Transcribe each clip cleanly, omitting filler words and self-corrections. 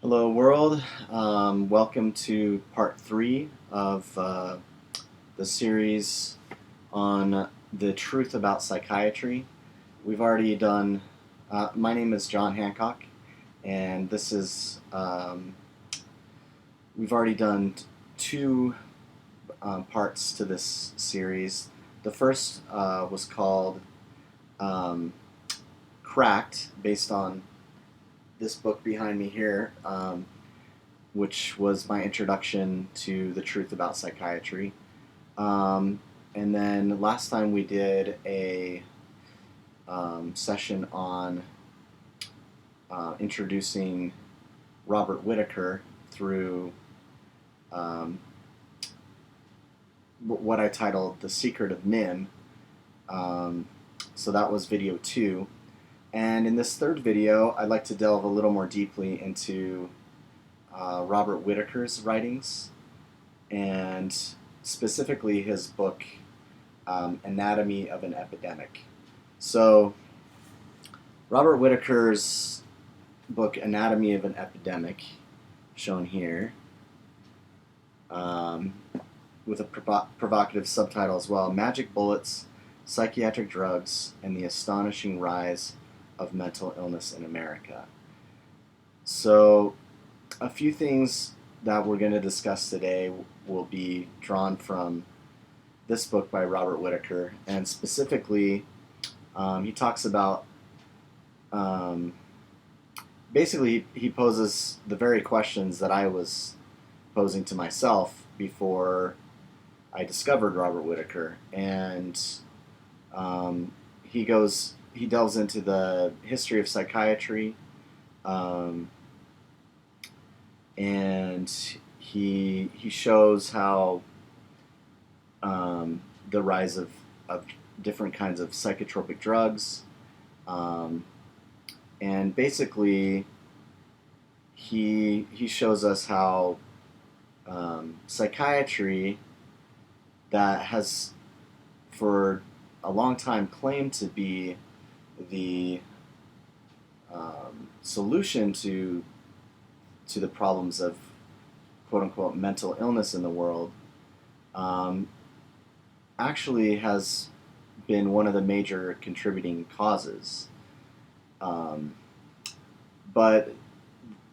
Hello, world. Welcome to part three of the series on the truth about psychiatry. We've already done, my name is John Hancock, and we've already done two parts to this series. The first was called um, Cracked, based on this book behind me here, which was my introduction to the truth about psychiatry. Um, and then last time we did a session on introducing Robert Whitaker through um, what I titled The Secret of Nim. So that was video 2. And in this third video, I'd like to delve a little more deeply into Robert Whitaker's writings, and specifically his book, Anatomy of an Epidemic. So, Robert Whitaker's book, Anatomy of an Epidemic, shown here, with a provocative subtitle as well, Magic Bullets, Psychiatric Drugs, and the Astonishing Rise of Mental Illness in America. So, a few things that we're going to discuss today will be drawn from this book by Robert Whitaker, and specifically, he talks about basically he poses the very questions that I was posing to myself before I discovered Robert Whitaker, and he delves into the history of psychiatry. Um, and he shows how the rise of different kinds of psychotropic drugs, and basically he shows us how psychiatry, that has for a long time claimed to be the solution to the problems of quote unquote mental illness in the world, um, actually has been one of the major contributing causes. Um, but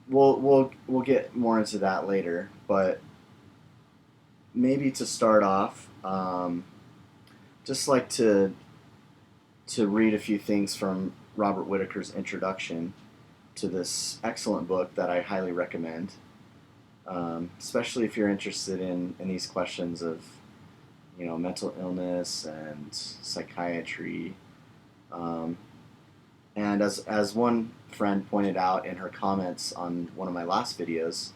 we'll get more into that later. But maybe to start off, just like to read a few things from Robert Whitaker's introduction to this excellent book that I highly recommend, especially if you're interested in these questions of mental illness and psychiatry. Um, and as one friend pointed out in her comments on one of my last videos,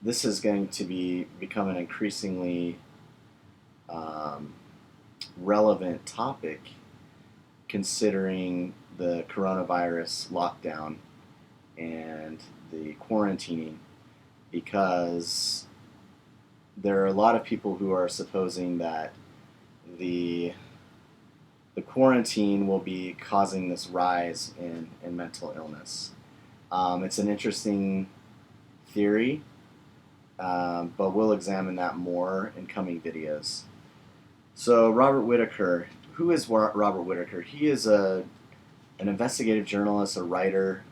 this is going to become an increasingly um, relevant topic, considering the coronavirus lockdown and the quarantining, because there are a lot of people who are supposing that the quarantine will be causing this rise in mental illness. It's an interesting theory, but we'll examine that more in coming videos. So Robert Whitaker, who is Robert Whitaker? He is an investigative journalist, a writer.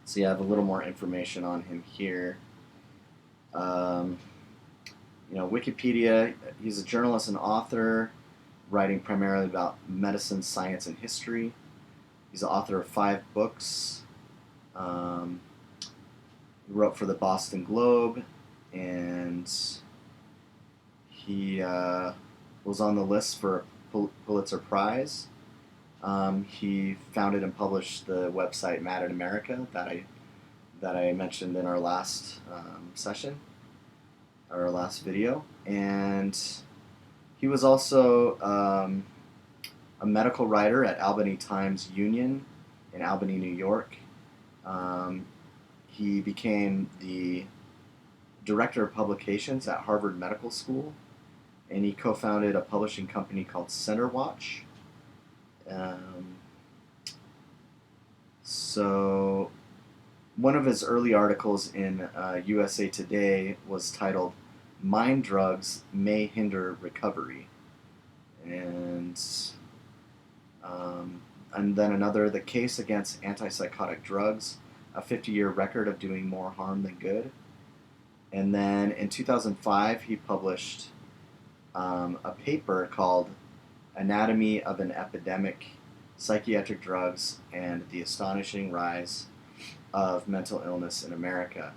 So you have a little more information on him here. Wikipedia, he's a journalist and author, writing primarily about medicine, science, and history. He's the author of 5 books. He wrote for the Boston Globe, and he was on the list for a Pulitzer Prize. He founded and published the website Mad in America that I mentioned in our last session, or our last video, and he was also a medical writer at Albany Times Union in Albany, New York. He became the director of publications at Harvard Medical School, and he co-founded a publishing company called Center Watch. So one of his early articles in USA Today was titled "Mind Drugs May Hinder Recovery," and um, and then another, "The Case Against Antipsychotic Drugs: A 50-Year Record of Doing More Harm Than Good." And then in 2005, he published a paper called "Anatomy of an Epidemic: Psychiatric Drugs and the Astonishing Rise of Mental Illness in America,"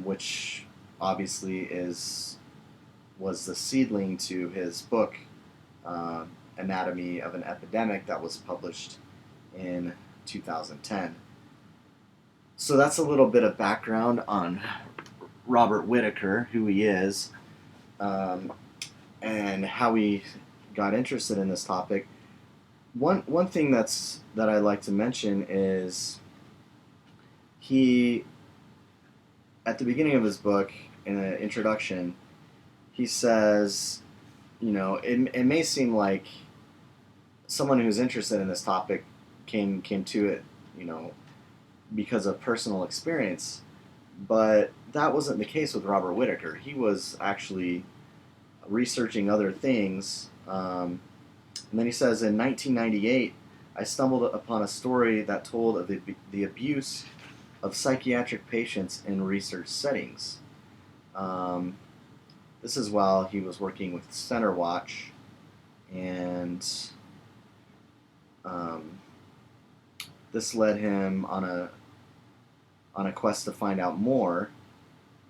which obviously was the seedling to his book, Anatomy of an Epidemic, that was published in 2010. So that's a little bit of background on Robert Whitaker, who he is, and how he got interested in this topic. One thing that I like to mention is he, at the beginning of his book, in an introduction, he says, it may seem like someone who's interested in this topic came to it, because of personal experience, but that wasn't the case with Robert Whitaker. He was actually researching other things. And then he says, in 1998, I stumbled upon a story that told of the abuse of psychiatric patients in research settings. This is while he was working with Center Watch, and this led him on a quest to find out more.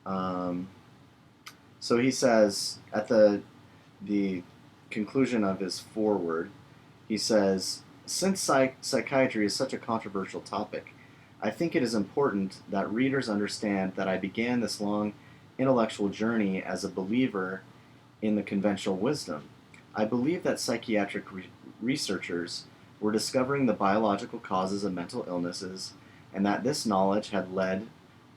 So he says at the conclusion of his foreword, he says, "Since psychiatry is such a controversial topic, I think it is important that readers understand that I began this long intellectual journey as a believer in the conventional wisdom. I believe that psychiatric researchers were discovering the biological causes of mental illnesses, and that this knowledge had led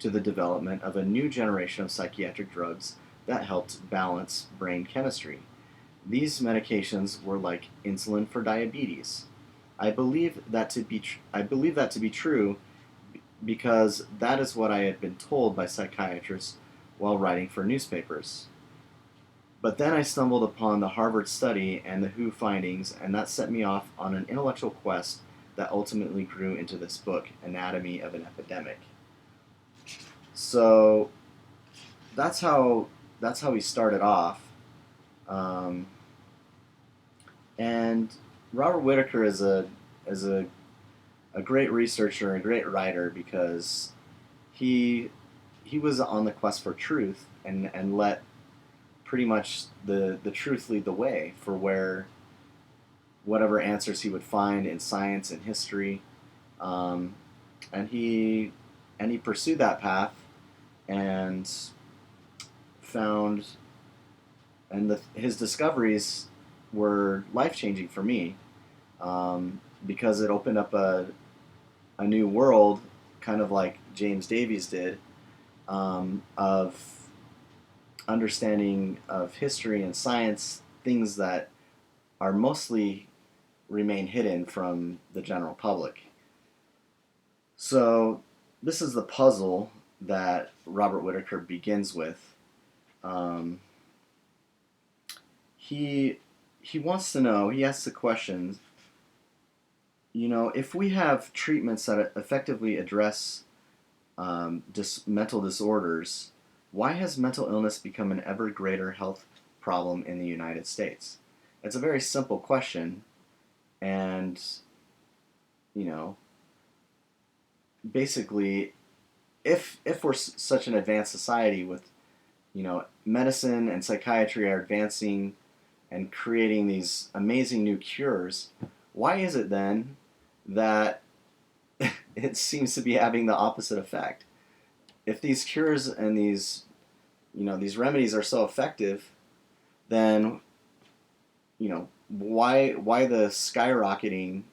to the development of a new generation of psychiatric drugs that helped balance brain chemistry. These medications were like insulin for diabetes. I believe that to be true because that is what I had been told by psychiatrists while writing for newspapers. But then I stumbled upon the Harvard study and the WHO findings, and that set me off on an intellectual quest that ultimately grew into this book, Anatomy of an Epidemic." So that's how he started off. And Robert Whitaker is a great researcher, a great writer, because he was on the quest for truth and let pretty much the truth lead the way for whatever answers he would find in science and history, and he pursued that path and found, and his discoveries were life-changing for me, because it opened up a new world, kind of like James Davies did, of understanding of history and science, things that are mostly remain hidden from the general public. So this is the puzzle that Robert Whitaker begins with. He wants to know, he asks the question, if we have treatments that effectively address mental disorders, why has mental illness become an ever greater health problem in the United States? It's a very simple question, and basically, if we're such an advanced society with, medicine and psychiatry are advancing and creating these amazing new cures, why is it then that it seems to be having the opposite effect? If these cures and these remedies are so effective, then why the skyrocketing,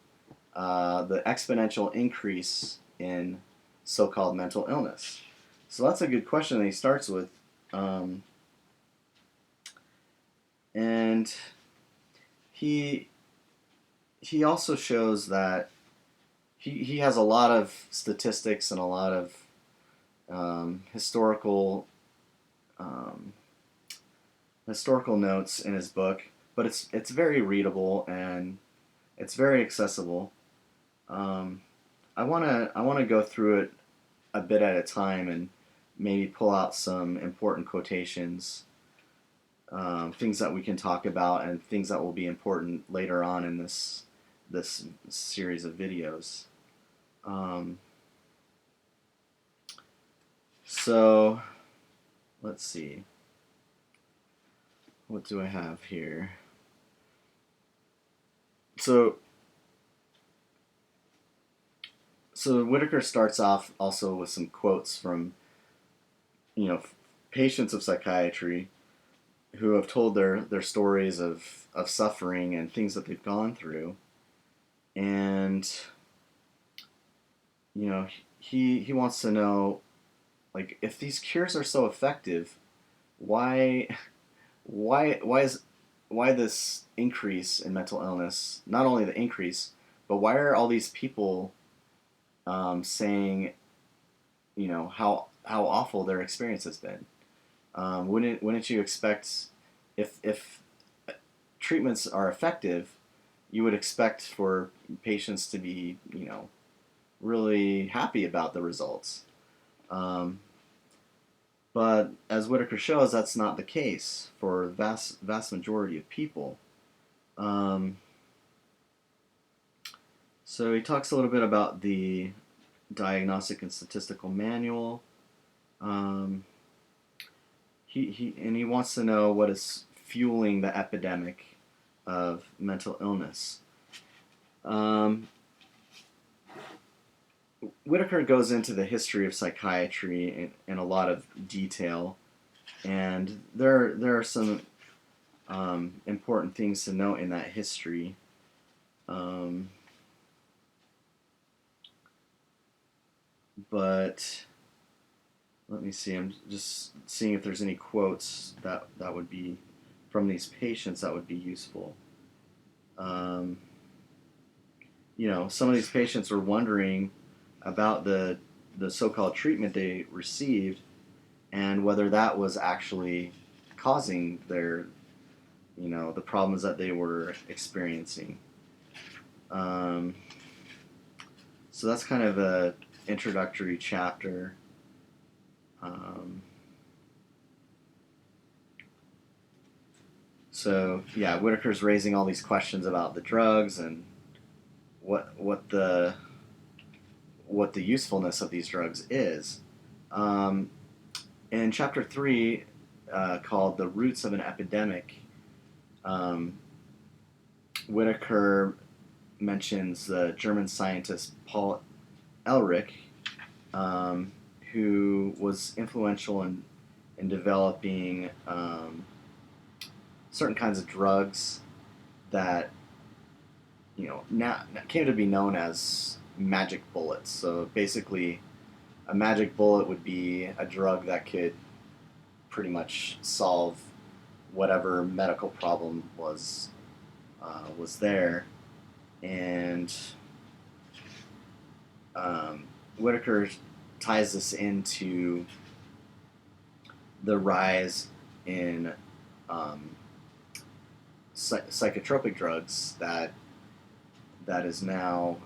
the exponential increase in so-called mental illness? So that's a good question that he starts with, and he also shows that he has a lot of statistics and a lot of historical um, historical notes in his book, but it's very readable and it's very accessible. Um, I wanna go through it a bit at a time and maybe pull out some important quotations, things that we can talk about, and things that will be important later on in this series of videos. Um, so let's see, what do I have here? So so Whitaker starts off also with some quotes from you know patients of psychiatry who have told their stories of suffering and things that they've gone through, and you know he wants to know, like, if these cures are so effective, why why why this increase in mental illness? Not only the increase, but why are all these people saying how awful their experience has been? Wouldn't you expect, if treatments are effective, you would expect for patients to be really happy about the results. Um, but as Whitaker shows, that's not the case for the vast majority of people. Um, so he talks a little bit about the Diagnostic and Statistical Manual. Um, he wants to know what is fueling the epidemic of mental illness. Um, Whitaker goes into the history of psychiatry in a lot of detail, and there are some important things to note in that history. Um, but let me see. I'm just seeing if there's any quotes that would be from these patients that would be useful. Um, some of these patients were wondering about the so-called treatment they received and whether that was actually causing the problems that they were experiencing. Um, so that's kind of a introductory chapter. So yeah, Whitaker's raising all these questions about the drugs and what the usefulness of these drugs is. Um, in chapter 3, called "The Roots of an Epidemic," um, Whitaker mentions the German scientist Paul Ehrlich, who was influential in developing certain kinds of drugs that now came to be known as magic bullets. So basically, a magic bullet would be a drug that could pretty much solve whatever medical problem was there, and Whitaker ties this into the rise in psychotropic drugs that is now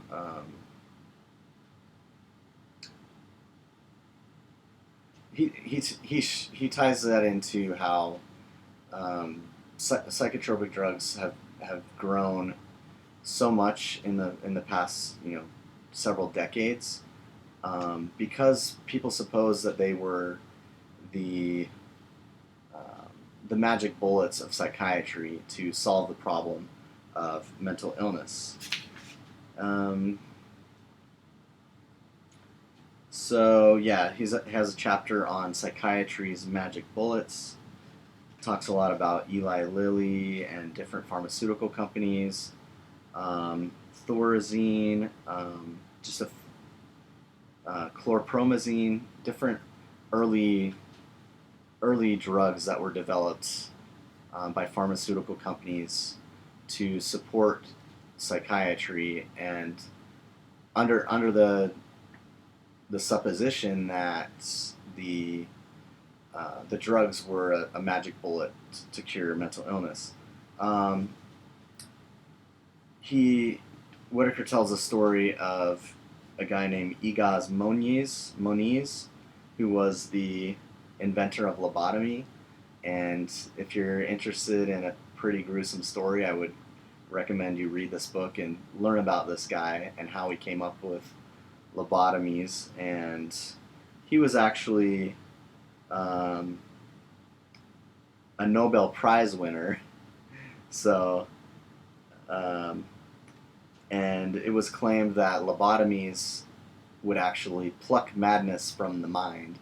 he ties that into how psychotropic drugs have grown so much in the past several decades, because people suppose that they were the the magic bullets of psychiatry to solve the problem of mental illness. Um, so yeah, he has a chapter on psychiatry's magic bullets. Talks a lot about Eli Lilly and different pharmaceutical companies, Thorazine, just chlorpromazine, different early drugs that were developed by pharmaceutical companies to support psychiatry and under the supposition that the the drugs were a magic bullet to cure mental illness. Um, he Whitaker tells a story of a guy named Igaz Moniz, who was the inventor of lobotomy. And if you're interested in a pretty gruesome story, I would recommend you read this book and learn about this guy and how he came up with lobotomies. And he was actually um, a Nobel Prize winner. So, um, and it was claimed that lobotomies would actually pluck madness from the mind.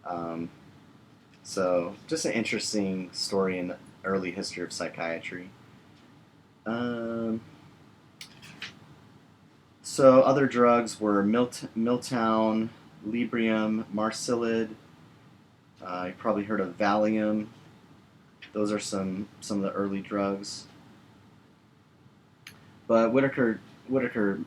Um, so, just an interesting story in the early history of psychiatry. Um, so, other drugs were Miltown, Librium, Marcilid. You probably heard of Valium. Those are some of the early drugs. But Whitaker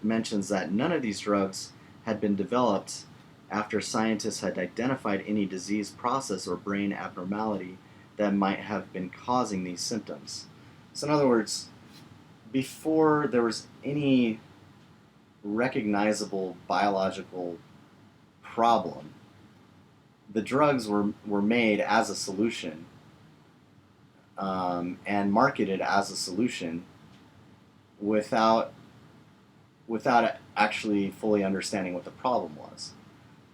mentions that none of these drugs had been developed after scientists had identified any disease process or brain abnormality that might have been causing these symptoms. So in other words, before there was any recognizable biological problem, the drugs were made as a solution and marketed as a solution without actually fully understanding what the problem was.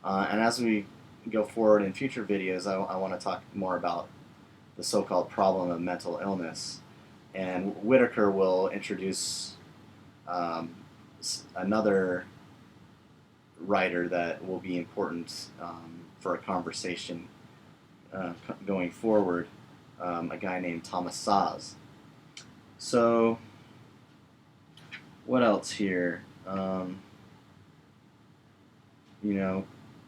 And as we go forward in future videos, I want to talk more about the so-called problem of mental illness. And Whitaker will introduce another writer that will be important for a conversation going forward, a guy named Thomas Szasz. So, what else here?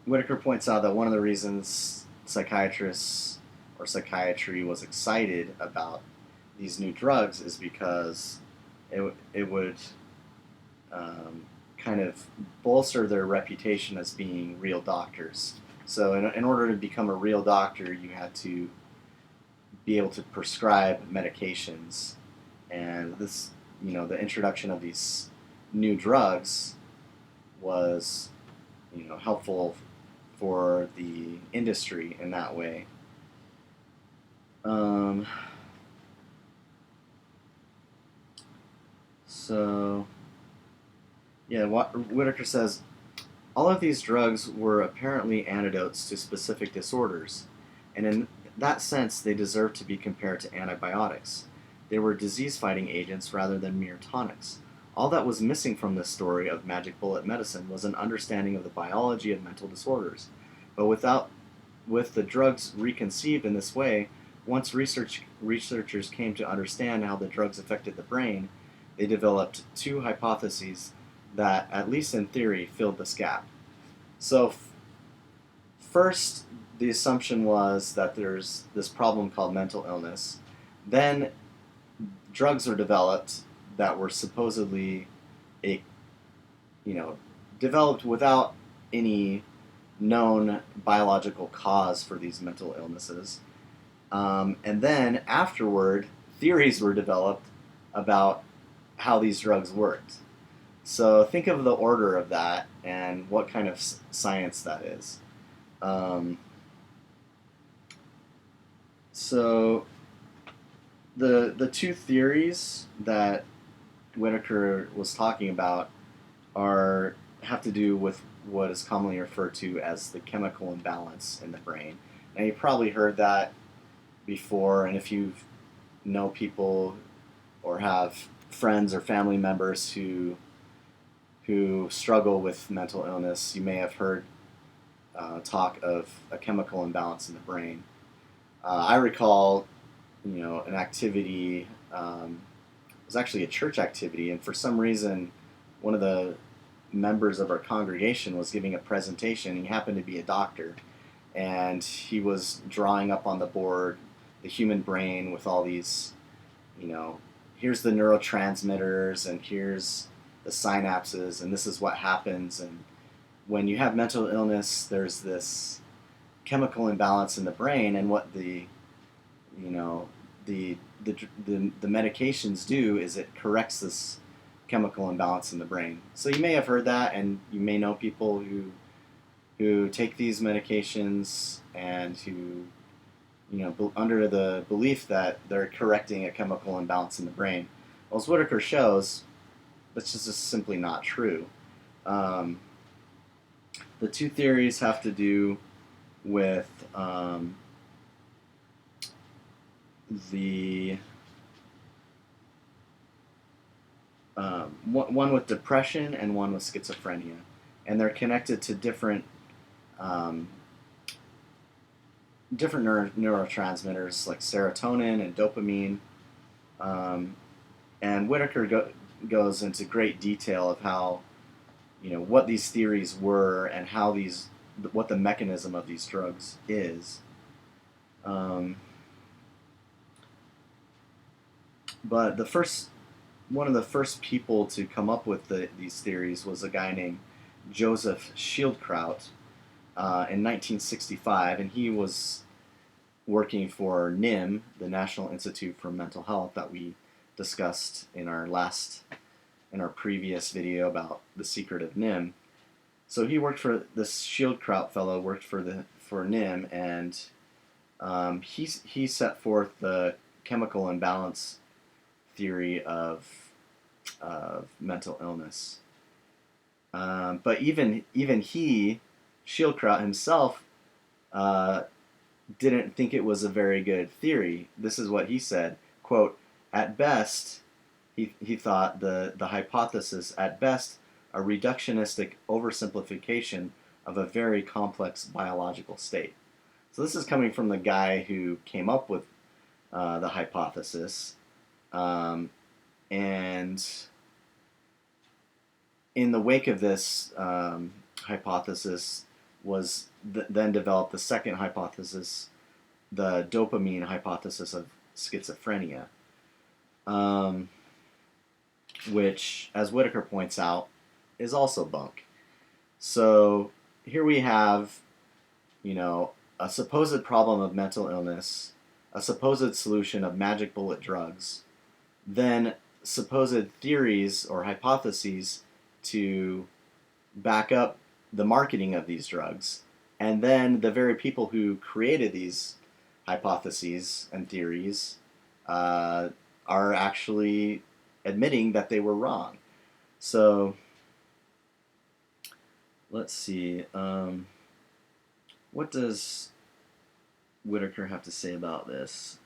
Whitaker points out that one of the reasons psychiatrists or psychiatry was excited about these new drugs is because it would kind of bolster their reputation as being real doctors. So in order to become a real doctor, you had to be able to prescribe medications. And this, the introduction of these new drugs was, helpful for the industry in that way. Whitaker says, all of these drugs were apparently antidotes to specific disorders, and in that sense they deserve to be compared to antibiotics. They were disease-fighting agents rather than mere tonics. All that was missing from this story of magic bullet medicine was an understanding of the biology of mental disorders. But with the drugs reconceived in this way, once researchers came to understand how the drugs affected the brain, they developed two hypotheses that, at least in theory, filled this gap. So, first, the assumption was that there's this problem called mental illness. Then, drugs were developed that were supposedly developed without any known biological cause for these mental illnesses. And then, afterward, theories were developed about how these drugs worked. So think of the order of that and what kind of science that is. So the two theories that Whitaker was talking about have to do with what is commonly referred to as the chemical imbalance in the brain. Now you probably heard that before, and if you know people or have friends or family members who struggle with mental illness, you may have heard talk of a chemical imbalance in the brain. I recall, an activity. It was actually a church activity, and for some reason, one of the members of our congregation was giving a presentation. He happened to be a doctor, and he was drawing up on the board the human brain with all these, here's the neurotransmitters, and here's the synapses, and this is what happens. And when you have mental illness, there's this chemical imbalance in the brain, and what the you know the medications do is it corrects this chemical imbalance in the brain. So you may have heard that, and you may know people who take these medications and who under the belief that they're correcting a chemical imbalance in the brain. Well, as Whitaker shows, that's just simply not true. The two theories have to do with one with depression and one with schizophrenia, and they're connected to different neurotransmitters like serotonin and dopamine. And Whitaker goes into great detail of how what these theories were and how what the mechanism of these drugs is. But one of the first people to come up with these theories was a guy named Joseph Schildkraut in 1965, and he was working for NIM, the National Institute for Mental Health, that we discussed in our previous video about the secret of NIM. So he worked for this Schildkraut fellow, worked for NIM, and he set forth the chemical imbalance theory of mental illness. But even he, Schildkraut himself, didn't think it was a very good theory. This is what he said, quote, "At best," he thought the hypothesis, "at best, a reductionistic oversimplification of a very complex biological state." So this is coming from the guy who came up with the hypothesis. And in the wake of this hypothesis was then developed the second hypothesis, the dopamine hypothesis of schizophrenia, which, as Whitaker points out, is also bunk. So here we have, a supposed problem of mental illness, a supposed solution of magic bullet drugs, then supposed theories or hypotheses to back up the marketing of these drugs, and then the very people who created these hypotheses and theories are actually admitting that they were wrong. So let's see. What does Whitaker have to say about this?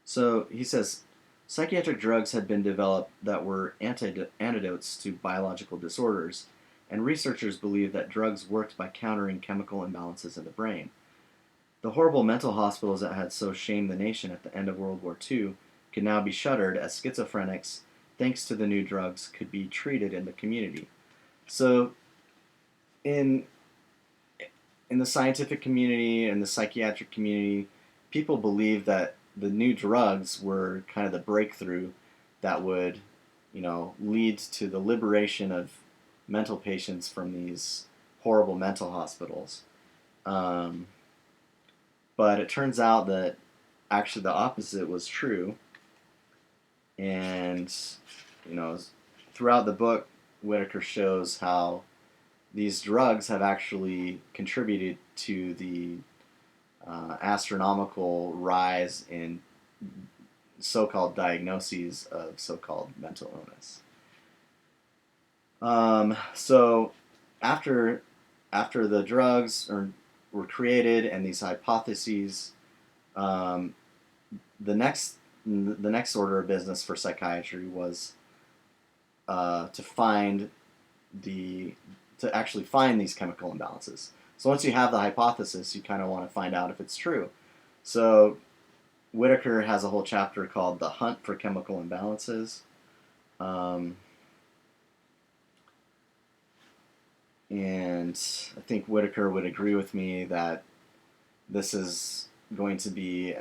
So he says, psychiatric drugs had been developed that were antidotes to biological disorders, and researchers believed that drugs worked by countering chemical imbalances in the brain. The horrible mental hospitals that had so shamed the nation at the end of World War II could now be shuttered as schizophrenics, thanks to the new drugs, could be treated in the community. So in the scientific community and the psychiatric community, people believe that the new drugs were kind of the breakthrough that would, lead to the liberation of mental patients from these horrible mental hospitals. But it turns out that actually the opposite was true. And, throughout the book, Whitaker shows how these drugs have actually contributed to the astronomical rise in so-called diagnoses of so-called mental illness. So after the drugs were created and these hypotheses, the next order of business for psychiatry was to actually find these chemical imbalances. So once you have the hypothesis, you kind of want to find out if it's true. So Whitaker has a whole chapter called "The Hunt for Chemical Imbalances," and I think Whitaker would agree with me that this is going to be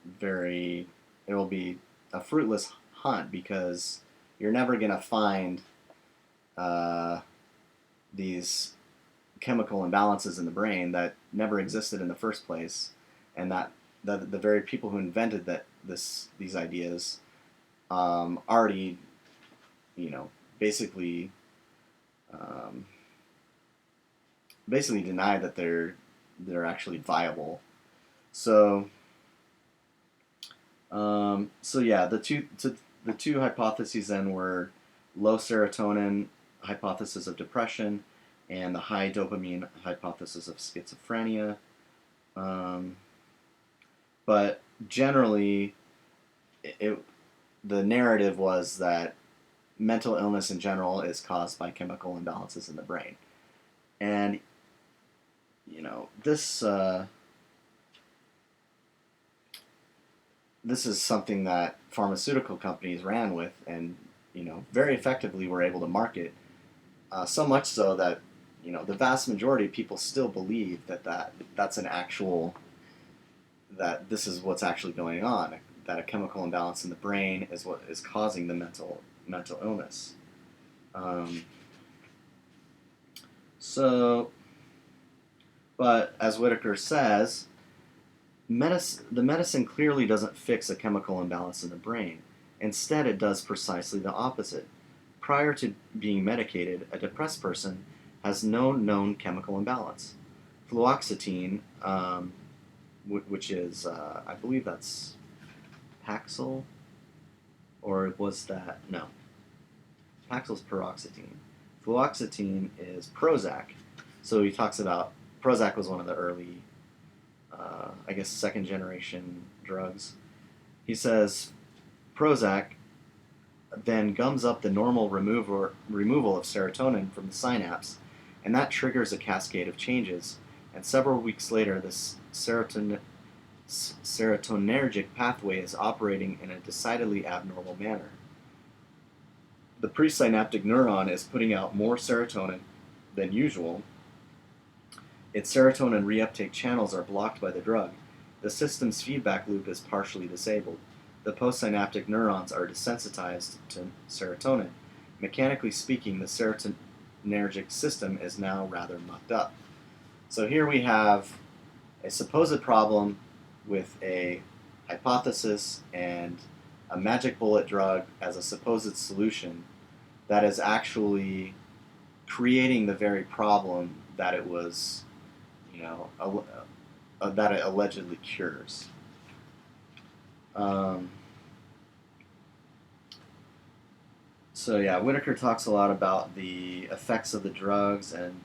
very, it will be a fruitless hunt because you're never going to find uh, these chemical imbalances in the brain that never existed in the first place, and that the very people who invented these ideas already, basically um, basically deny that they're actually viable. So so yeah, the two hypotheses then were low serotonin hypothesis of depression and the high dopamine hypothesis of schizophrenia. Um, but generally, it the narrative was that mental illness in general is caused by chemical imbalances in the brain, and this is something that pharmaceutical companies ran with, and very effectively were able to market. So much so that the vast majority of people still believe that's an actual that this is what's actually going on. That a chemical imbalance in the brain is what is causing the mental illness. Um, so, but as Whitaker says, the medicine clearly doesn't fix a chemical imbalance in the brain. Instead, it does precisely the opposite. Prior to being medicated, a depressed person has no known chemical imbalance. Fluoxetine, which is, I believe that's Paxil, or was that, no, Paxil's paroxetine. Fluoxetine is Prozac. So he talks about, Prozac was one of the early, I guess, second generation drugs. He says Prozac then gums up the normal removal of serotonin from the synapse, and that triggers a cascade of changes. And several weeks later, this serotonergic pathway is operating in a decidedly abnormal manner. The presynaptic neuron is putting out more serotonin than usual. Its serotonin reuptake channels are blocked by the drug. The system's feedback loop is partially disabled. The postsynaptic neurons are desensitized to serotonin. Mechanically speaking, the serotonergic system is now rather mucked up. So here we have a supposed problem with a hypothesis and a magic bullet drug as a supposed solution that is actually creating the very problem that it was, that it allegedly cures. So yeah, Whitaker talks a lot about the effects of the drugs, and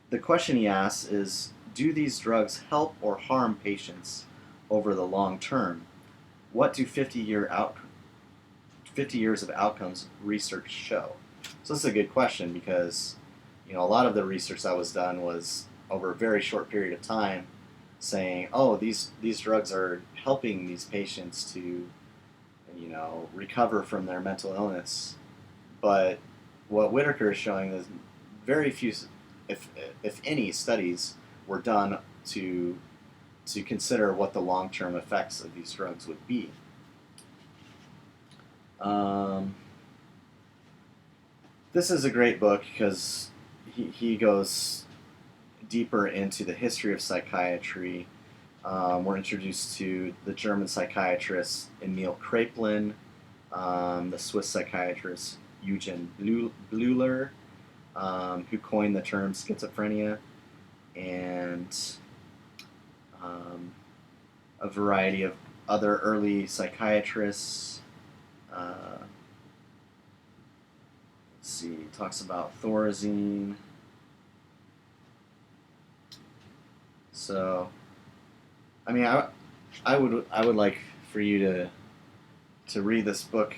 the question he asks is, do these drugs help or harm patients over the long term? What do 50 years of outcomes research show? So this is a good question because a lot of the research that was done was over a very short period of time, saying, oh, these drugs are helping these patients to recover from their mental illness. But what Whitaker is showing is very few, if any, studies were done to consider what the long-term effects of these drugs would be. This is a great book because he goes deeper into the history of psychiatry. We're introduced to the German psychiatrist Emil Kraepelin, the Swiss psychiatrist Eugen Bleuler, who coined the term schizophrenia, and a variety of other early psychiatrists. Let's see, he talks about Thorazine. So, I mean, I would like for you to read this book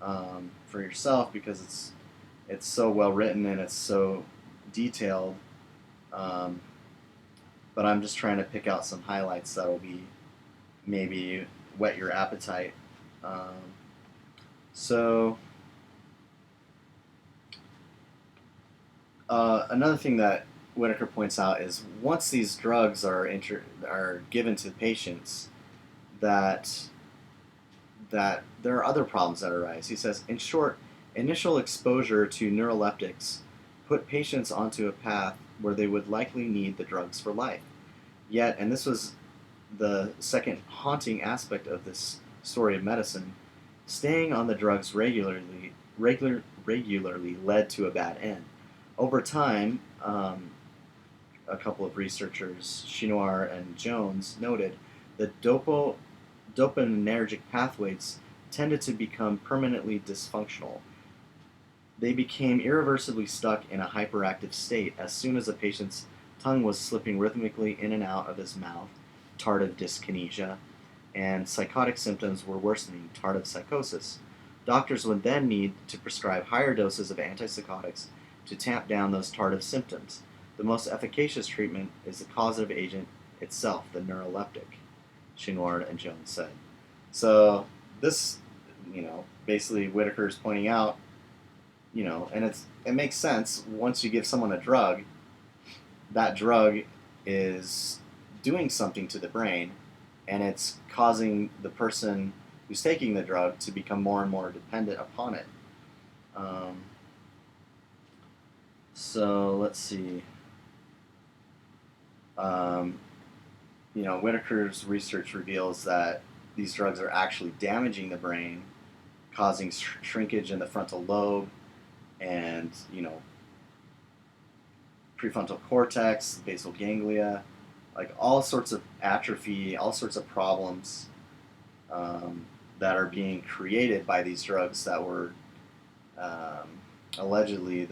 for yourself because it's so well written and it's so detailed. But I'm just trying to pick out some highlights that'll be maybe whet your appetite. So another thing that Whitaker points out is once these drugs are given to patients, that there are other problems that arise. He says, in short, initial exposure to neuroleptics put patients onto a path where they would likely need the drugs for life. Yet, and this was the second haunting aspect of this story of medicine, staying on the drugs regularly led to a bad end. Over time, a couple of researchers, Chinoir and Jones, noted that dopaminergic pathways tended to become permanently dysfunctional. They became irreversibly stuck in a hyperactive state as soon as a patient's tongue was slipping rhythmically in and out of his mouth, tardive dyskinesia, and psychotic symptoms were worsening, tardive psychosis. Doctors would then need to prescribe higher doses of antipsychotics to tamp down those tardive symptoms. The most efficacious treatment is the causative agent itself, the neuroleptic, Chinoir and Jones said. So this, basically Whitaker is pointing out, and it makes sense. Once you give someone a drug, that drug is doing something to the brain, and it's causing the person who's taking the drug to become more and more dependent upon it. So let's see. Whitaker's research reveals that these drugs are actually damaging the brain, causing shrinkage in the frontal lobe, and prefrontal cortex, basal ganglia, like all sorts of atrophy, all sorts of problems that are being created by these drugs that were allegedly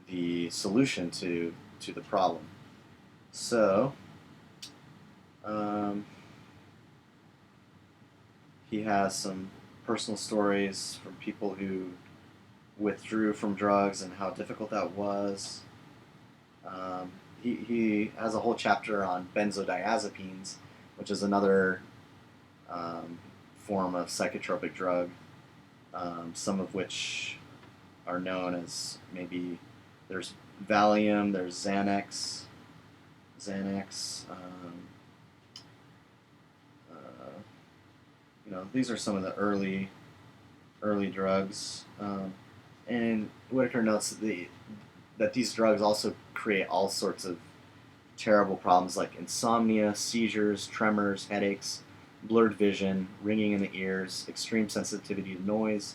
the solution to the problem. So he has some personal stories from people who withdrew from drugs and how difficult that was. He has a whole chapter on benzodiazepines, which is another form of psychotropic drug, some of which are known as maybe there's Valium, there's Xanax. These are some of the early drugs. And Whitaker notes that these drugs also create all sorts of terrible problems like insomnia, seizures, tremors, headaches, blurred vision, ringing in the ears, extreme sensitivity to noise,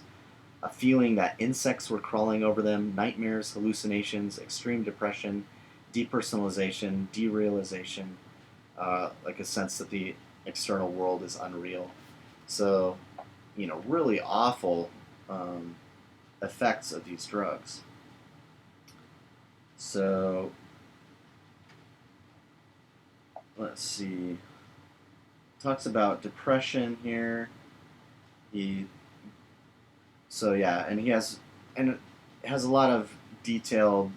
a feeling that insects were crawling over them, nightmares, hallucinations, extreme depression, depersonalization, derealization, like a sense that the external world is unreal. So, really awful effects of these drugs. So, let's see. Talks about depression here. And he has a lot of detailed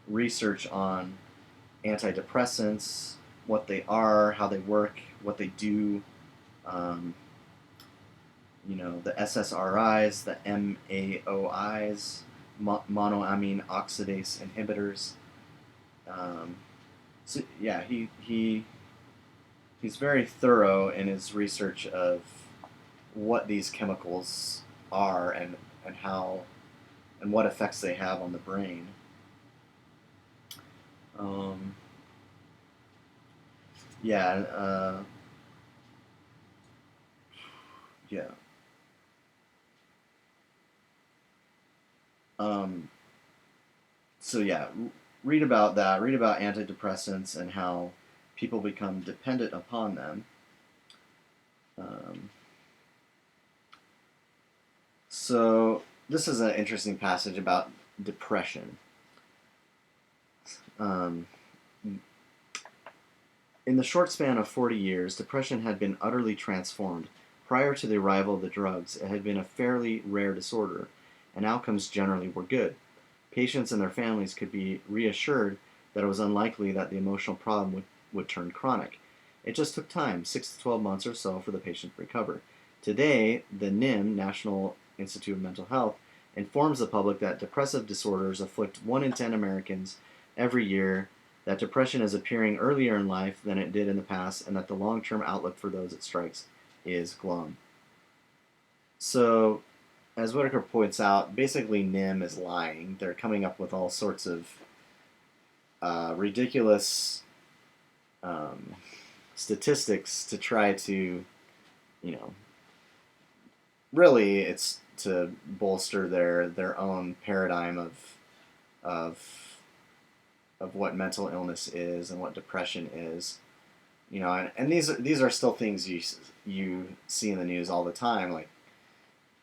research on antidepressants, what they are, how they work, what they do. The SSRIs, the MAOIs, monoamine oxidase inhibitors. He's very thorough in his research of what these chemicals are and how and what effects they have on the brain. Read about that. Read about antidepressants and how people become dependent upon them. So this is an interesting passage about depression. In the short span of 40 years, depression had been utterly transformed. Prior to the arrival of the drugs, it had been a fairly rare disorder, and outcomes generally were good. Patients and their families could be reassured that it was unlikely that the emotional problem would turn chronic. It just took time, 6 to 12 months or so, for the patient to recover. Today, the NIM, National Institute of Mental Health, informs the public that depressive disorders afflict 1 in 10 Americans every year, that depression is appearing earlier in life than it did in the past, and that the long-term outlook for those it strikes is glum. So, as Whitaker points out, basically NIM is lying. They're coming up with all sorts of ridiculous statistics to try to, you know, really it's to bolster their own paradigm of of what mental illness is and what depression is. You know, and these are still things you see in the news all the time. Like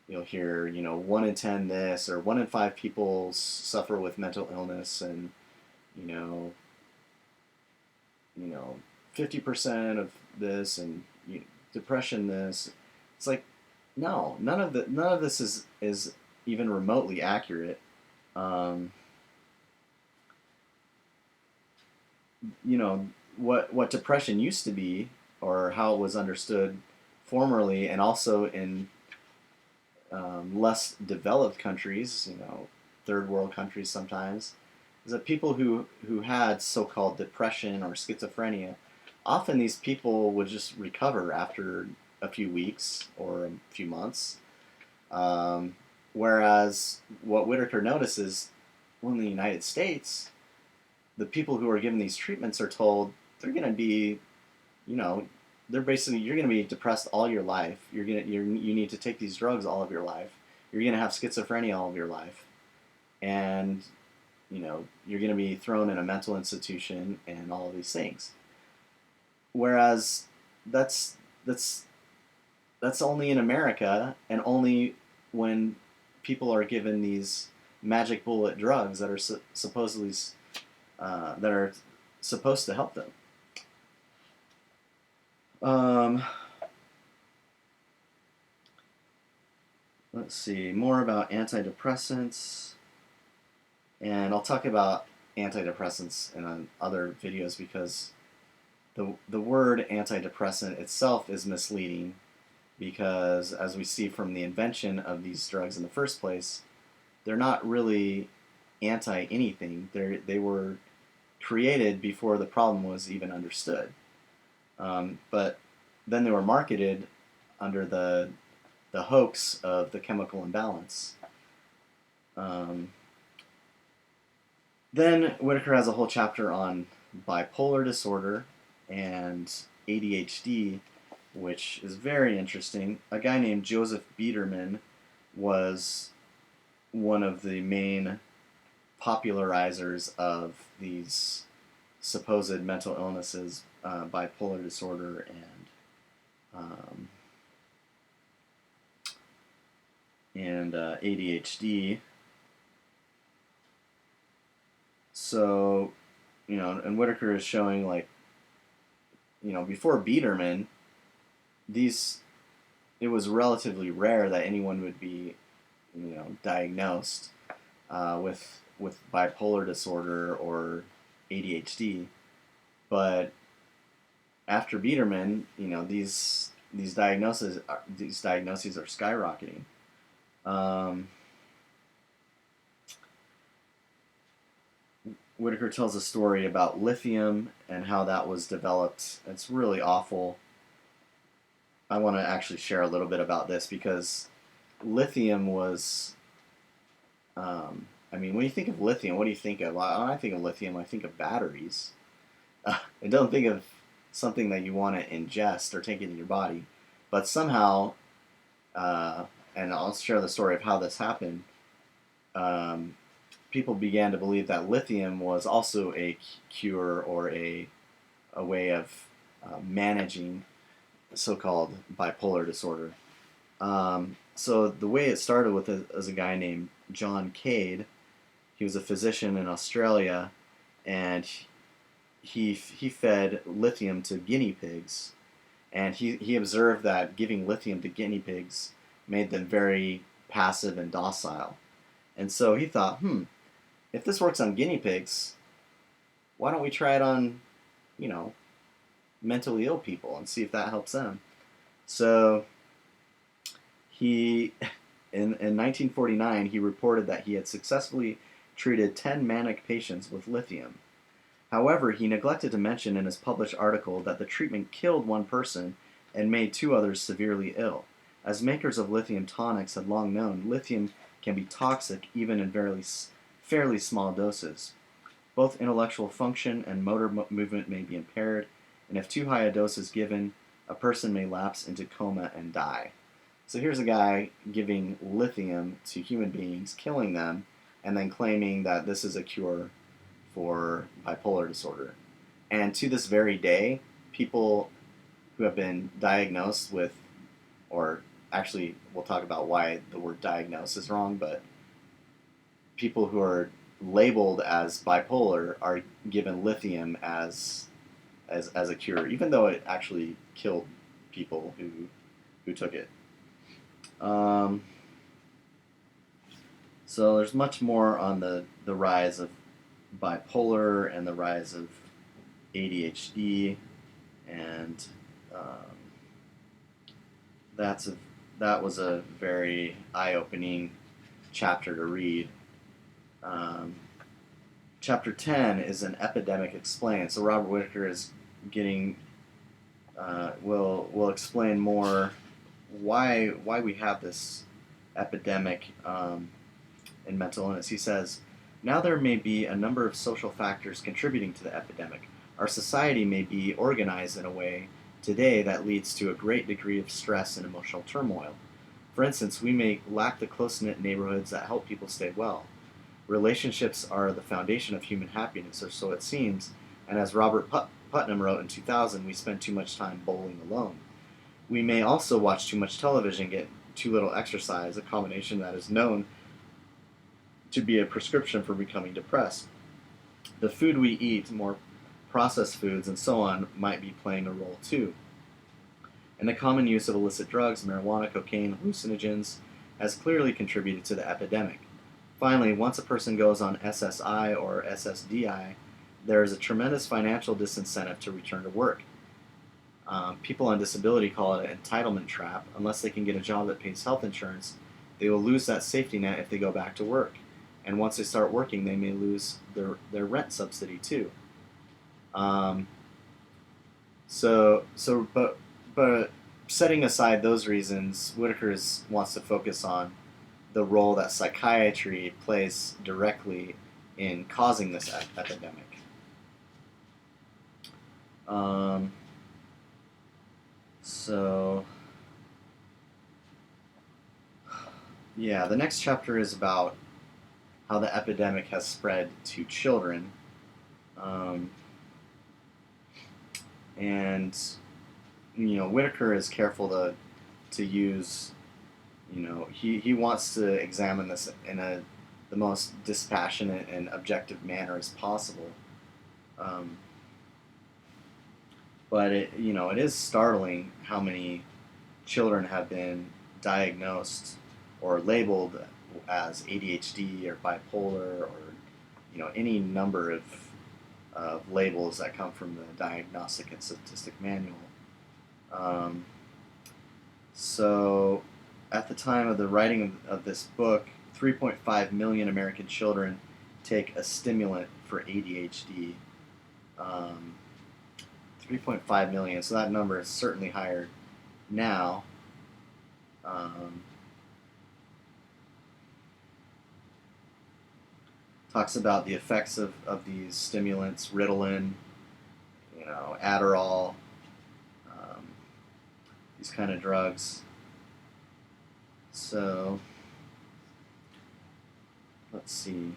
you'll hear, 1 in 10 this, or 1 in 5 people suffer with mental illness, and you know, 50% of this, and depression this. It's like, no, none of this is even remotely accurate. What depression used to be, or how it was understood formerly, and also in less developed countries, third world countries sometimes, is that people who had so-called depression or schizophrenia, often these people would just recover after a few weeks or a few months. Whereas what Whitaker notices, well, in the United States, the people who are given these treatments are told they're going to be, they're basically, you're going to be depressed all your life. You need to take these drugs all of your life. You're going to have schizophrenia all of your life, and you're going to be thrown in a mental institution and all of these things. Whereas that's only in America, and only when people are given these magic bullet drugs that are supposedly that are supposed to help them. Let's see, more about antidepressants. And I'll talk about antidepressants in other videos, because the word antidepressant itself is misleading, because as we see from the invention of these drugs in the first place, they're not really anti-anything. They were created before the problem was even understood. But then they were marketed under the hoax of the chemical imbalance. Then Whitaker has a whole chapter on bipolar disorder and ADHD, which is very interesting. A guy named Joseph Biederman was one of the main popularizers of these supposed mental illnesses, bipolar disorder and ADHD. So, and Whitaker is showing, like, before Biederman, it was relatively rare that anyone would be, diagnosed with bipolar disorder or ADHD. But after Biederman, these diagnoses are skyrocketing. Whitaker tells a story about lithium and how that was developed. It's really awful. I want to actually share a little bit about this, because lithium was, when you think of lithium, what do you think of? When I think of lithium, I think of batteries. I don't think of something that you want to ingest or take into your body. But somehow, and I'll share the story of how this happened, people began to believe that lithium was also a cure, or a way of managing so-called bipolar disorder. So the way it started with is a guy named John Cade. He was a physician in Australia, and he fed lithium to guinea pigs, and he observed that giving lithium to guinea pigs made them very passive and docile. And so he thought, if this works on guinea pigs, why don't we try it on, mentally ill people and see if that helps them? So in 1949, he reported that he had successfully treated 10 manic patients with lithium. However, he neglected to mention in his published article that the treatment killed one person and made two others severely ill. As makers of lithium tonics had long known, lithium can be toxic even in fairly small doses. Both intellectual function and motor movement may be impaired, and if too high a dose is given, a person may lapse into coma and die. So here's a guy giving lithium to human beings, killing them, and then claiming that this is a cure for bipolar disorder. And to this very day, people who have been diagnosed with, or actually, we'll talk about why the word diagnose is wrong, but people who are labeled as bipolar are given lithium as a cure, even though it actually killed people who took it. So there's much more on the rise of bipolar and the rise of ADHD, and that was a very eye-opening chapter to read. Chapter 10 is an epidemic explained. So Robert Whitaker is getting will explain more why we have this epidemic in mental illness. He says, now there may be a number of social factors contributing to the epidemic. Our society may be organized in a way today that leads to a great degree of stress and emotional turmoil. For instance, we may lack the close-knit neighborhoods that help people stay well. Relationships are the foundation of human happiness, or so it seems, and as Robert Putnam wrote in 2000, we spend too much time bowling alone. We may also watch too much television, get too little exercise, a combination that is known to be a prescription for becoming depressed. The food we eat, more processed foods and so on, might be playing a role too. And the common use of illicit drugs, marijuana, cocaine, hallucinogens, has clearly contributed to the epidemic. Finally, once a person goes on SSI or SSDI, there is a tremendous financial disincentive to return to work. People on disability call it an entitlement trap. Unless they can get a job that pays health insurance, they will lose that safety net if they go back to work. And once they start working, they may lose their rent subsidy too. But setting aside those reasons, Whitaker wants to focus on the role that psychiatry plays directly in causing this epidemic. The next chapter is about how the epidemic has spread to children. And Whitaker is careful to use, he wants to examine this in the most dispassionate and objective manner as possible. But it is startling how many children have been diagnosed or labeled as ADHD or bipolar, or any number of labels that come from the Diagnostic and Statistic Manual. So at the time of the writing of this book, 3.5 million American children take a stimulant for ADHD. 3.5 million, so that number is certainly higher now. Talks about the effects of these stimulants, Ritalin, Adderall, these kind of drugs. So, let's see.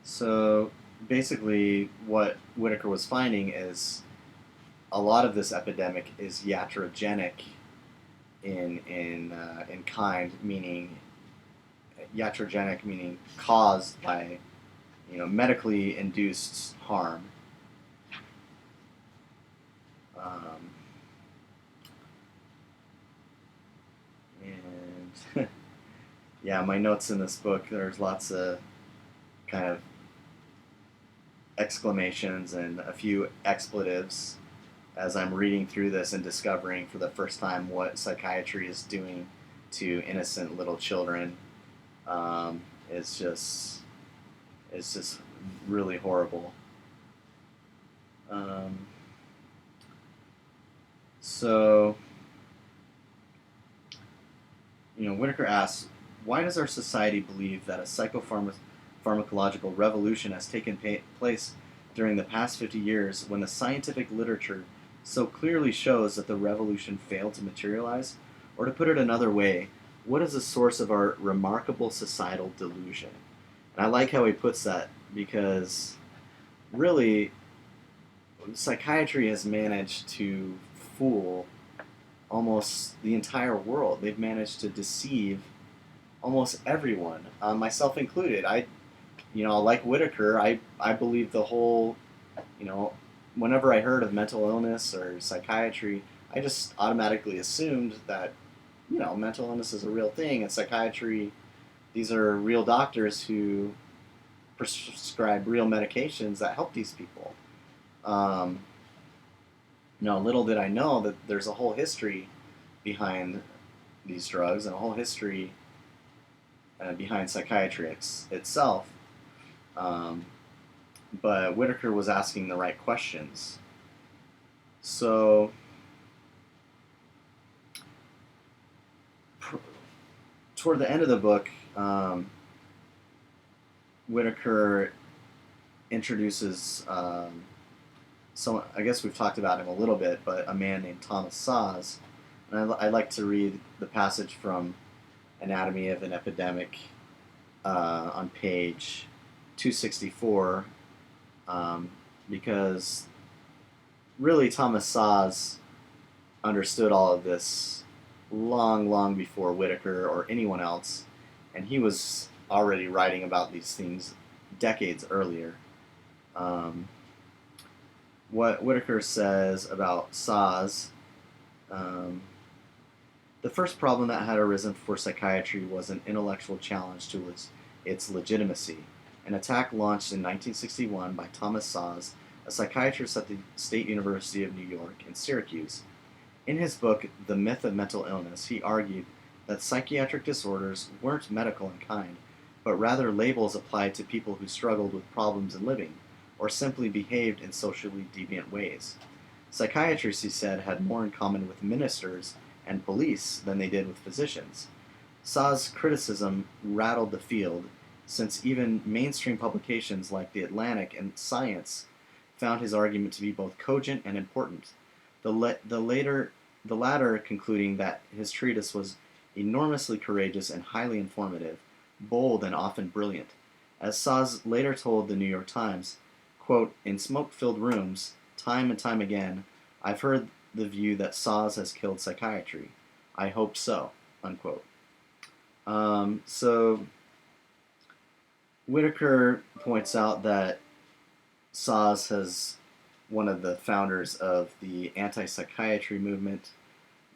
So, basically, what Whitaker was finding is a lot of this epidemic is iatrogenic in kind, meaning iatrogenic meaning caused by medically induced harm. And yeah, my notes in this book, there's lots of kind of exclamations and a few expletives as I'm reading through this and discovering for the first time what psychiatry is doing to innocent little children. is just really horrible. Um, so, Whitaker asks, why does our society believe that a psychopharmacological revolution has taken place during the past 50 years when the scientific literature so clearly shows that the revolution failed to materialize? Or to put it another way, what is the source of our remarkable societal delusion? And I like how he puts that because really, psychiatry has managed to fool almost the entire world. They've managed to deceive almost everyone, myself included. Like Whitaker, I believe the whole, you know, whenever I heard of mental illness or psychiatry, I just automatically assumed that, mental illness is a real thing, and psychiatry, these are real doctors who prescribe real medications that help these people. Um, Little did I know that there's a whole history behind these drugs and a whole history behind psychiatry itself. Um, but Whitaker was asking the right questions. So, toward the end of the book, Whitaker introduces I guess we've talked about him a little bit, but a man named Thomas Szasz. And I'd like to read the passage from Anatomy of an Epidemic on page 264, because really Thomas Szasz understood all of this long, long before Whitaker or anyone else, and he was already writing about these things decades earlier. What Whitaker says about Szasz, the first problem that had arisen for psychiatry was an intellectual challenge to its legitimacy. An attack launched in 1961 by Thomas Szasz, a psychiatrist at the State University of New York in Syracuse. In his book, The Myth of Mental Illness, he argued that psychiatric disorders weren't medical in kind, but rather labels applied to people who struggled with problems in living, or simply behaved in socially deviant ways. Psychiatrists, he said, had more in common with ministers and police than they did with physicians. Szasz's criticism rattled the field, since even mainstream publications like The Atlantic and Science found his argument to be both cogent and important. The latter concluding that his treatise was enormously courageous and highly informative, bold and often brilliant. As Szasz later told the New York Times, quote, in smoke-filled rooms, time and time again, I've heard the view that Szasz has killed psychiatry. I hope so, unquote. So Whitaker points out that Szasz is one of the founders of the anti-psychiatry movement.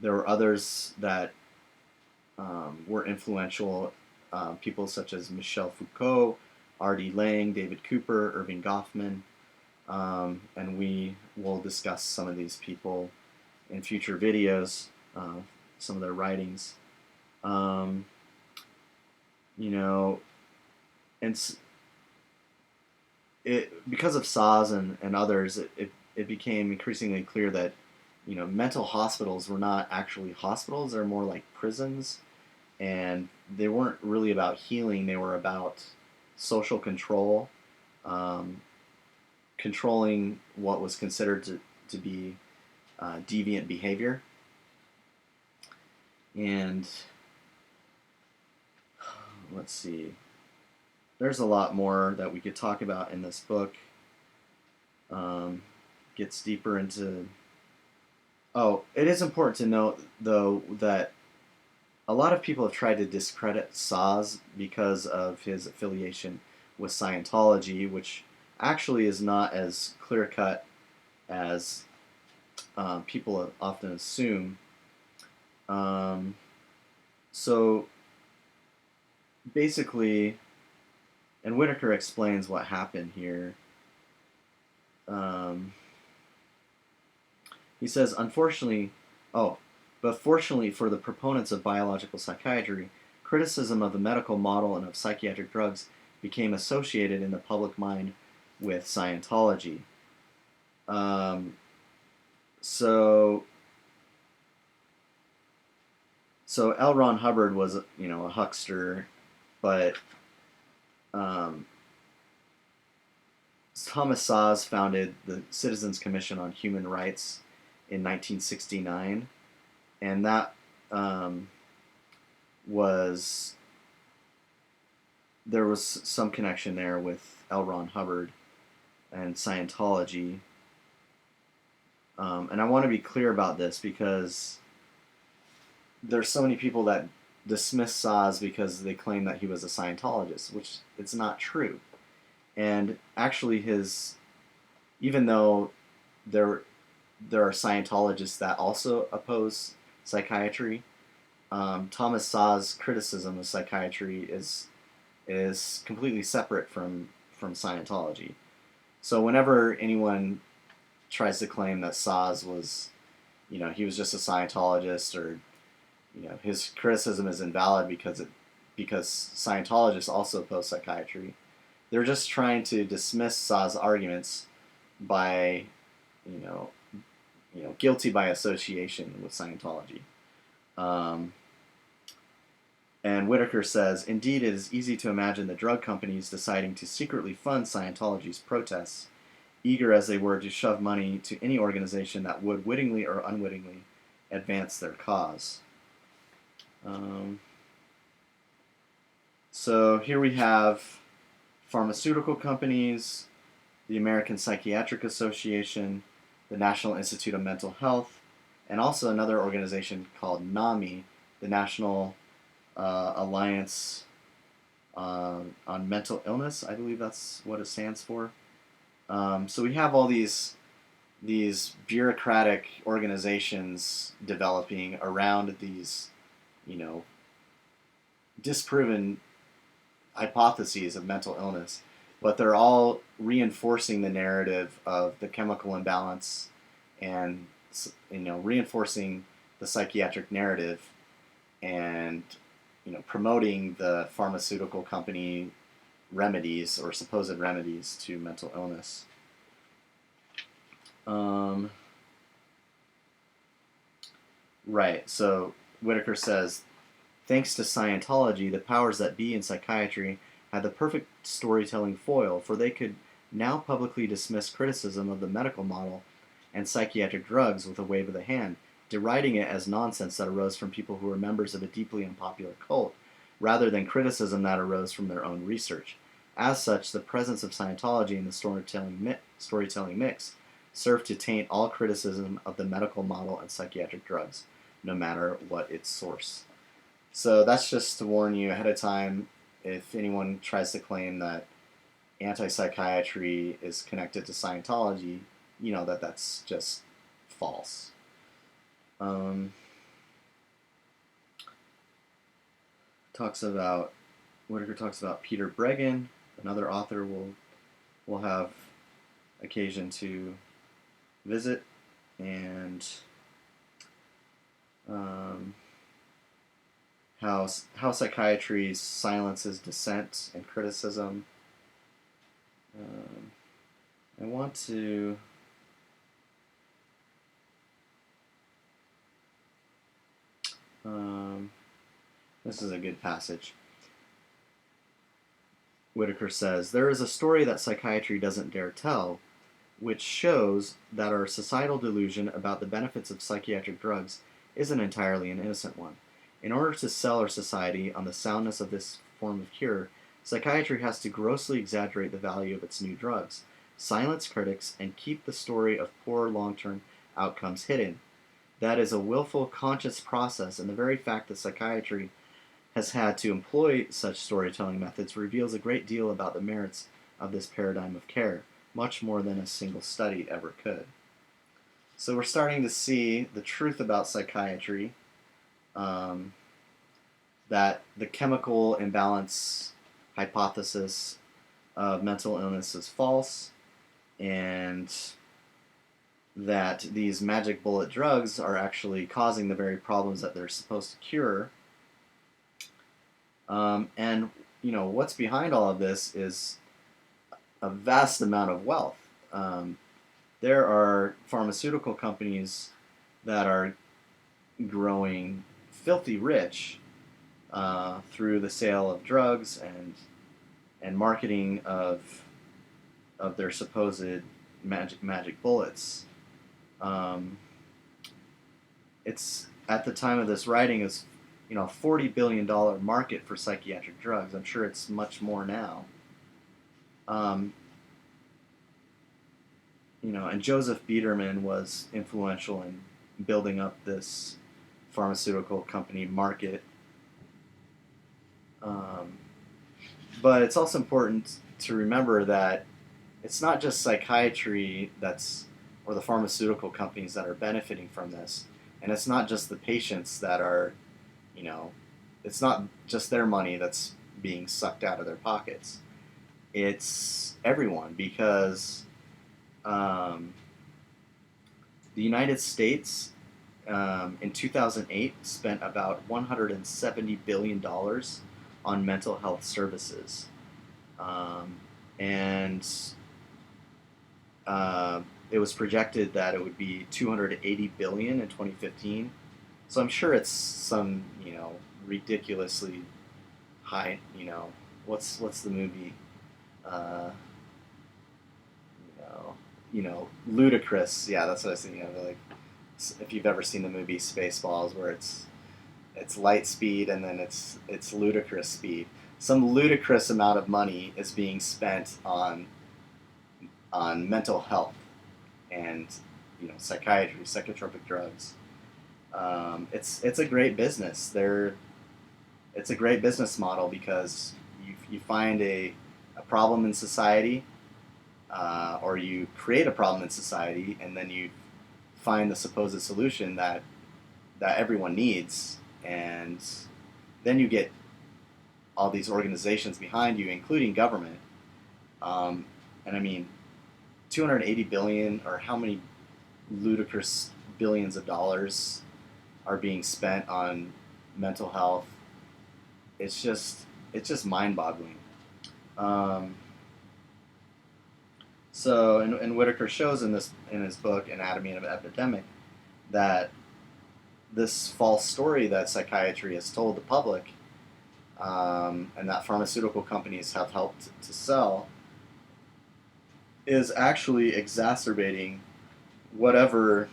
There were others that were influential, people such as Michel Foucault, R.D. Laing, David Cooper, Irving Goffman, and we will discuss some of these people in future videos, some of their writings. And because of Szasz and others, it became increasingly clear that mental hospitals were not actually hospitals; they're more like prisons, and they weren't really about healing. They were about social control, controlling what was considered to be deviant behavior. And let's see, there's a lot more that we could talk about in this book. Gets deeper into... Oh, it is important to note, though, that a lot of people have tried to discredit Szasz because of his affiliation with Scientology, which actually is not as clear-cut as people often assume. So basically, and Whitaker explains what happened here. He says, but fortunately for the proponents of biological psychiatry, criticism of the medical model and of psychiatric drugs became associated in the public mind with Scientology. Um, so, so L. Ron Hubbard was, a huckster, but um, Thomas Szasz founded the Citizens Commission on Human Rights in 1969, and that was there was some connection there with L. Ron Hubbard and Scientology. And I want to be clear about this because there's so many people that dismiss Szasz because they claim that he was a Scientologist, which it's not true. And actually, even though there are Scientologists that also oppose psychiatry, Thomas Szasz' criticism of psychiatry is completely separate from Scientology. So whenever anyone tries to claim that Szasz was, he was just a Scientologist, or his criticism is invalid because Scientologists also oppose psychiatry, they're just trying to dismiss Szasz's arguments by, guilty by association with Scientology. And Whitaker says, indeed, it is easy to imagine the drug companies deciding to secretly fund Scientology's protests, eager as they were to shove money to any organization that would wittingly or unwittingly advance their cause. So here we have pharmaceutical companies, the American Psychiatric Association, the National Institute of Mental Health, and also another organization called NAMI, the National Alliance on Mental Illness. I believe that's what it stands for. So we have all these bureaucratic organizations developing around these, disproven hypotheses of mental illness, but they're all reinforcing the narrative of the chemical imbalance and, reinforcing the psychiatric narrative and, promoting the pharmaceutical company remedies or supposed remedies to mental illness. Right, so Whitaker says, thanks to Scientology, the powers that be in psychiatry had the perfect storytelling foil, for they could now publicly dismiss criticism of the medical model and psychiatric drugs with a wave of the hand, deriding it as nonsense that arose from people who were members of a deeply unpopular cult, rather than criticism that arose from their own research. As such, the presence of Scientology in the storytelling mix served to taint all criticism of the medical model and psychiatric drugs, no matter what its source. So that's just to warn you ahead of time, if anyone tries to claim that anti-psychiatry is connected to Scientology, that's just false. Whitaker talks about Peter Breggin, another author we'll have occasion to visit, and how psychiatry silences dissent and criticism. I want to this is a good passage. Whitaker says, there is a story that psychiatry doesn't dare tell, which shows that our societal delusion about the benefits of psychiatric drugs isn't entirely an innocent one. In order to sell our society on the soundness of this form of cure, psychiatry has to grossly exaggerate the value of its new drugs, silence critics, and keep the story of poor long-term outcomes hidden. That is a willful, conscious process, and the very fact that psychiatry has had to employ such storytelling methods reveals a great deal about the merits of this paradigm of care, much more than a single study ever could. So we're starting to see the truth about psychiatry, that the chemical imbalance hypothesis of mental illness is false, and that these magic bullet drugs are actually causing the very problems that they're supposed to cure. And what's behind all of this is a vast amount of wealth. Um, there are pharmaceutical companies that are growing filthy rich through the sale of drugs and marketing of their supposed magic bullets. Um, it's at the time of this writing is $40 billion market for psychiatric drugs. I'm sure it's much more now. Um, and Joseph Biederman was influential in building up this pharmaceutical company market. Um, but it's also important to remember that it's not just psychiatry or the pharmaceutical companies that are benefiting from this. And it's not just the patients that are, it's not just their money that's being sucked out of their pockets. It's everyone because the United States in 2008 spent about $170 billion on mental health services. And it was projected that it would be 280 billion in 2015. So I'm sure it's some ridiculously high. What's the movie? Uh, Ludicrous. Yeah, that's what I was thinking of. Like, if you've ever seen the movie Spaceballs, where it's light speed and then it's ludicrous speed. Some ludicrous amount of money is being spent on mental health and psychiatry, psychotropic drugs. It's a great business. It's a great business model because you find a problem in society, or you create a problem in society, and then you find the supposed solution that everyone needs, and then you get all these organizations behind you, including government. And I mean, 280 billion, or how many ludicrous billions of dollars are being spent on mental health? It's just mind-boggling. And Whitaker shows in his book Anatomy of an Epidemic that this false story that psychiatry has told the public, and that pharmaceutical companies have helped to sell, is actually exacerbating whatever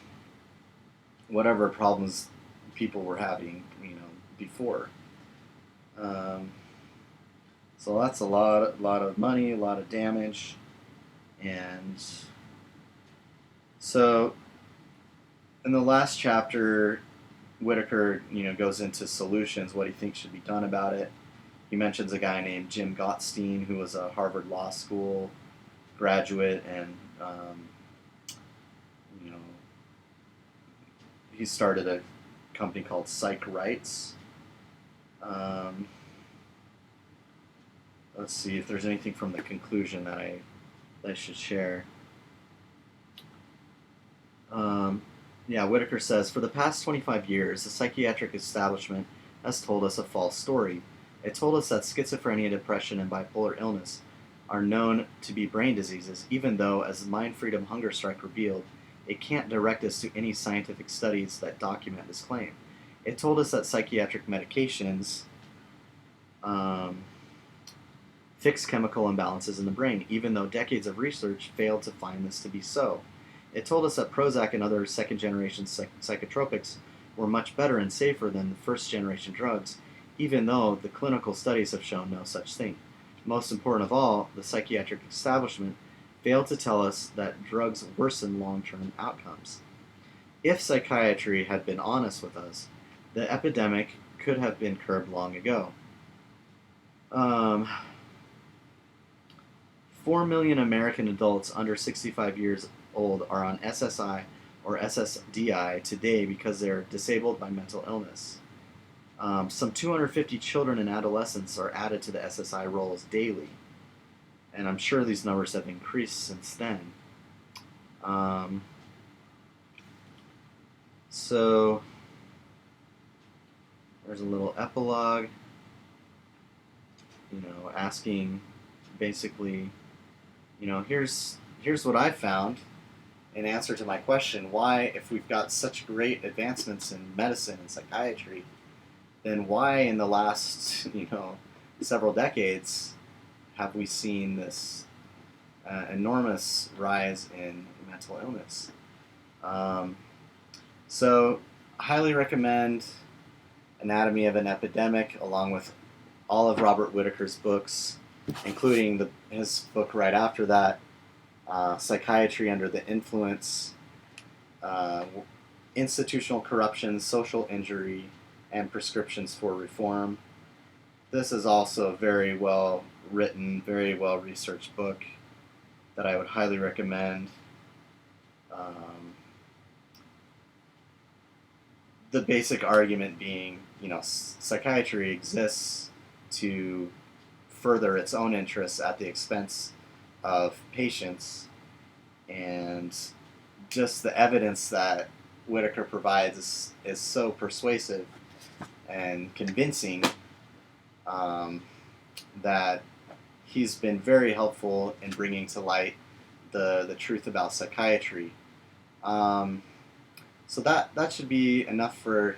problems people were having, before. So that's a lot of money, a lot of damage, and so in the last chapter, Whitaker, goes into solutions, what he thinks should be done about it. He mentions a guy named Jim Gottstein, who was a Harvard Law School graduate, and he started a company called Psych Rights. Let's see if there's anything from the conclusion that I should share. Whitaker says, for the past 25 years, the psychiatric establishment has told us a false story. It told us that schizophrenia, depression, and bipolar illness are known to be brain diseases, even though, as the Mind Freedom Hunger Strike revealed, it can't direct us to any scientific studies that document this claim. It told us that psychiatric medications fix chemical imbalances in the brain, even though decades of research failed to find this to be so. It told us that Prozac and other second-generation psychotropics were much better and safer than the first-generation drugs, even though the clinical studies have shown no such thing. Most important of all, the psychiatric establishment failed to tell us that drugs worsen long-term outcomes. If psychiatry had been honest with us, the epidemic could have been curbed long ago. 4 million American adults under 65 years old are on SSI or SSDI today because they're disabled by mental illness. Some 250 children and adolescents are added to the SSI rolls daily, and I'm sure these numbers have increased since then. So there's a little epilogue. asking basically, here's what I found in answer to my question: why, if we've got such great advancements in medicine and psychiatry, then why in the last several decades have we seen this enormous rise in mental illness? So, highly recommend Anatomy of an Epidemic, along with all of Robert Whitaker's books, including his book right after that, Psychiatry Under the Influence, Institutional Corruption, Social Injury, and Prescriptions for Reform. This is also a very well written, very well researched book that I would highly recommend. The basic argument being, psychiatry exists to further its own interests at the expense of patients, and just the evidence that Whitaker provides is so persuasive and convincing that he's been very helpful in bringing to light the truth about psychiatry. So that should be enough for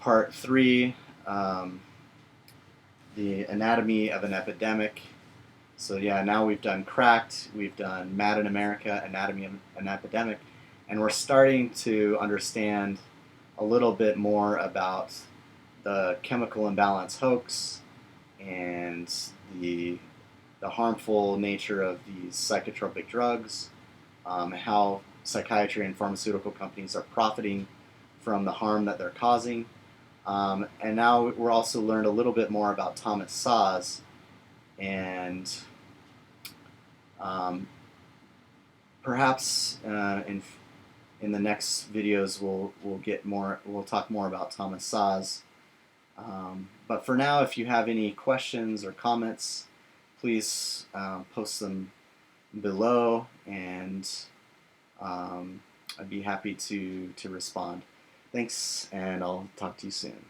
part 3, the Anatomy of an Epidemic. So yeah, now we've done Cracked, we've done Mad in America, Anatomy of an Epidemic, and we're starting to understand a little bit more about the chemical imbalance hoax and the harmful nature of these psychotropic drugs, how psychiatry and pharmaceutical companies are profiting from the harm that they're causing. And now we're also learned a little bit more about Thomas Szasz, and perhaps in the next videos we'll talk more about Thomas Szasz. But for now, if you have any questions or comments, please post them below, and I'd be happy to respond. Thanks, and I'll talk to you soon.